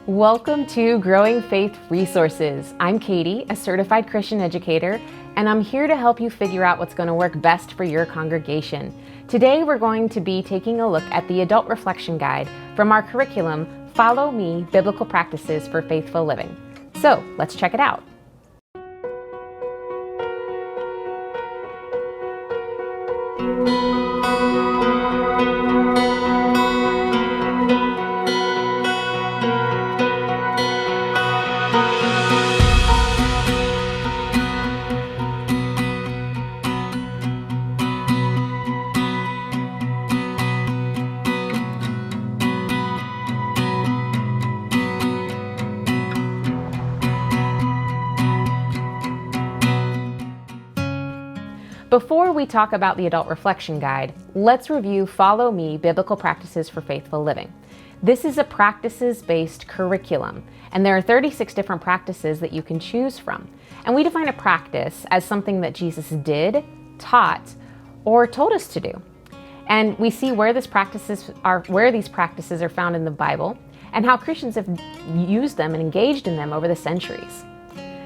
Welcome to Growing Faith Resources. I'm Katie, a certified Christian educator, and I'm here to help you figure out what's going to work best for your congregation. Today, we're going to be taking a look at the Adult Reflection Guide from our curriculum, Follow Me, Biblical Practices for Faithful Living. So, let's check it out. Before we talk about the Adult Reflection Guide, let's review Follow Me, Biblical Practices for Faithful Living. This is a practices-based curriculum, and there are 36 different practices that you can choose from. And we define a practice as something that Jesus did, taught, or told us to do. And we see where these practices are found in the Bible, and how Christians have used them and engaged in them over the centuries.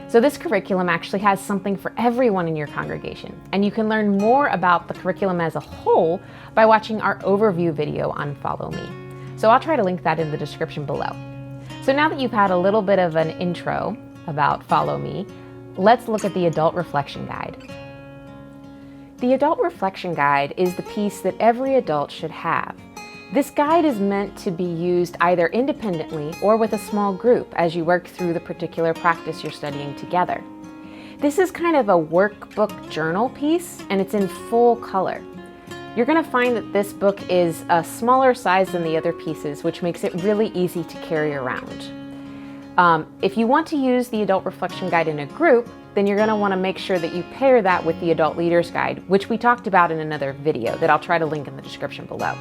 So this curriculum actually has something for everyone in your congregation, and you can learn more about the curriculum as a whole by watching our overview video on Follow Me. So I'll try to link that in the description below. So now that you've had a little bit of an intro about Follow Me, let's look at the Adult Reflection Guide. The Adult Reflection Guide is the piece that every adult should have. This guide is meant to be used either independently or with a small group as you work through the particular practice you're studying together. This is kind of a workbook journal piece, and it's in full color. You're going to find that this book is a smaller size than the other pieces, which makes it really easy to carry around. If you want to use the Adult Reflection Guide in a group, then you're going to want to make sure that you pair that with the Adult Leaders Guide, which we talked about in another video that I'll try to link in the description below.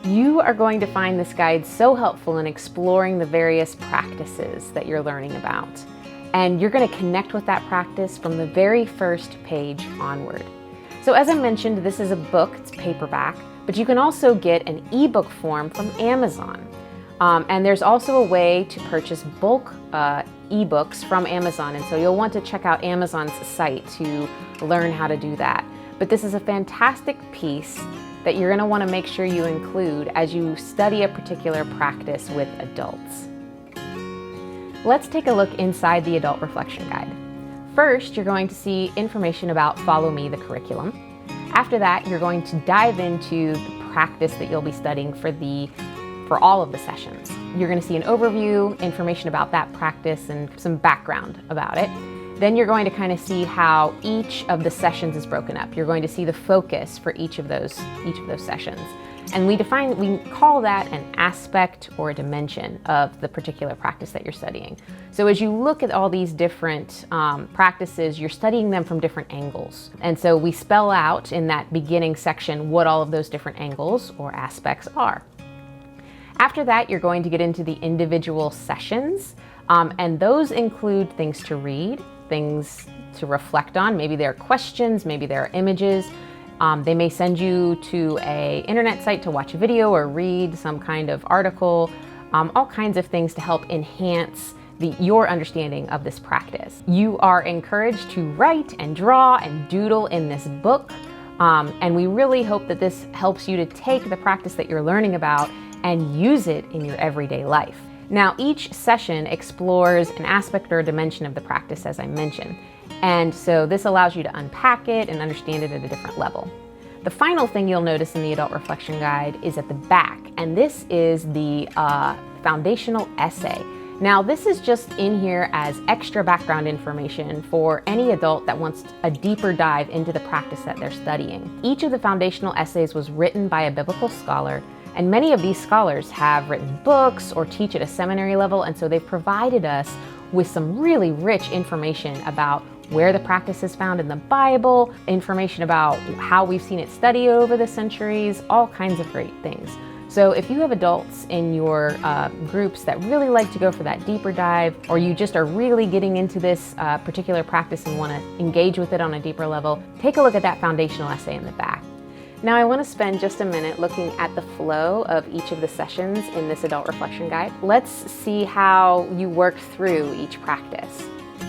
You are going to find this guide so helpful in exploring the various practices that you're learning about. And you're going to connect with that practice from the very first page onward. So as I mentioned, this is a book, it's paperback, but you can also get an ebook form from Amazon. And there's also a way to purchase bulk ebooks from Amazon. And so you'll want to check out Amazon's site to learn how to do that. But this is a fantastic piece that you're going to want to make sure you include as you study a particular practice with adults. Let's take a look inside the Adult Reflection Guide. First, you're going to see information about Follow Me, the curriculum. After that, you're going to dive into the practice that you'll be studying for all of the sessions. You're going to see an overview, information about that practice, and some background about it. Then you're going to kind of see how each of the sessions is broken up. You're going to see the focus for each of those sessions. And we call that an aspect or a dimension of the particular practice that you're studying. So as you look at all these different practices, you're studying them from different angles. And so we spell out in that beginning section what all of those different angles or aspects are. After that, you're going to get into the individual sessions, and those include things to read, things to reflect on. Maybe there are questions, maybe there are images. They may send you to an internet site to watch a video or read some kind of article, all kinds of things to help enhance your understanding of this practice. You are encouraged to write and draw and doodle in this book, and we really hope that this helps you to take the practice that you're learning about and use it in your everyday life. Now, each session explores an aspect or a dimension of the practice, as I mentioned. And so this allows you to unpack it and understand it at a different level. The final thing you'll notice in the Adult Reflection Guide is at the back, and this is the foundational essay. Now, this is just in here as extra background information for any adult that wants a deeper dive into the practice that they're studying. Each of the foundational essays was written by a biblical scholar, and many of these scholars have written books or teach at a seminary level, and so they've provided us with some really rich information about where the practice is found in the Bible, information about how we've seen it studied over the centuries, all kinds of great things. So if you have adults in your groups that really like to go for that deeper dive, or you just are really getting into this particular practice and want to engage with it on a deeper level, take a look at that foundational essay in the back. Now I want to spend just a minute looking at the flow of each of the sessions in this adult reflection guide. Let's see how you work through each practice.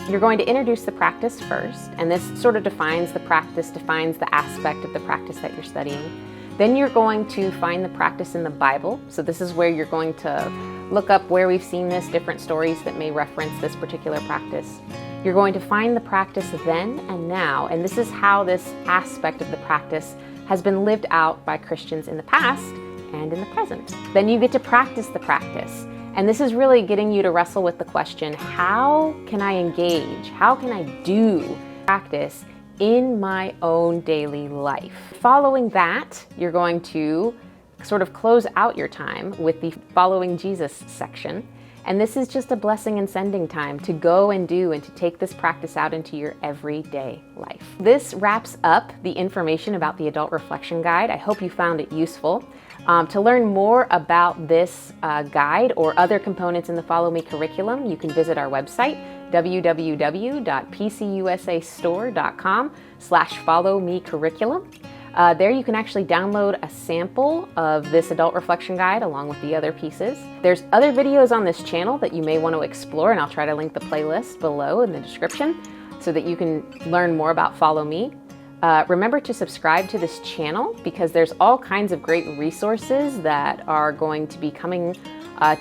You're going to introduce the practice first, and this sort of defines the practice, defines the aspect of the practice that you're studying. Then you're going to find the practice in the Bible. So this is where you're going to look up where we've seen this, different stories that may reference this particular practice. You're going to find the practice then and now, and this is how this aspect of the practice has been lived out by Christians in the past and in the present. Then you get to practice the practice. And this is really getting you to wrestle with the question, how can I engage? How can I do practice in my own daily life? Following that, you're going to sort of close out your time with the Following Jesus section. And this is just a blessing and sending time to go and do and to take this practice out into your everyday life. This wraps up the information about the Adult Reflection Guide. I hope you found it useful. To learn more about this guide or other components in the Follow Me curriculum, you can visit our website, www.pcusastore.com/followmecurriculum. There you can actually download a sample of this Adult Reflection Guide along with the other pieces. There's other videos on this channel that you may want to explore, and I'll try to link the playlist below in the description so that you can learn more about Follow Me. Remember to subscribe to this channel because there's all kinds of great resources that are going to be coming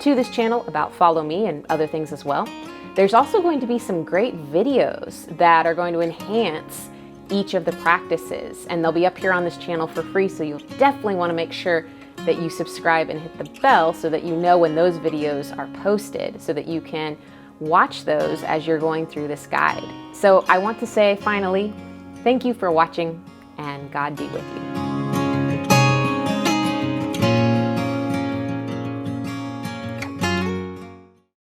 to this channel about Follow Me and other things as well. There's also going to be some great videos that are going to enhance each of the practices, and they'll be up here on this channel for free, so you'll definitely want to make sure that you subscribe and hit the bell so that you know when those videos are posted so that you can watch those as you're going through this guide. So I want to say finally, thank you for watching, and God be with you.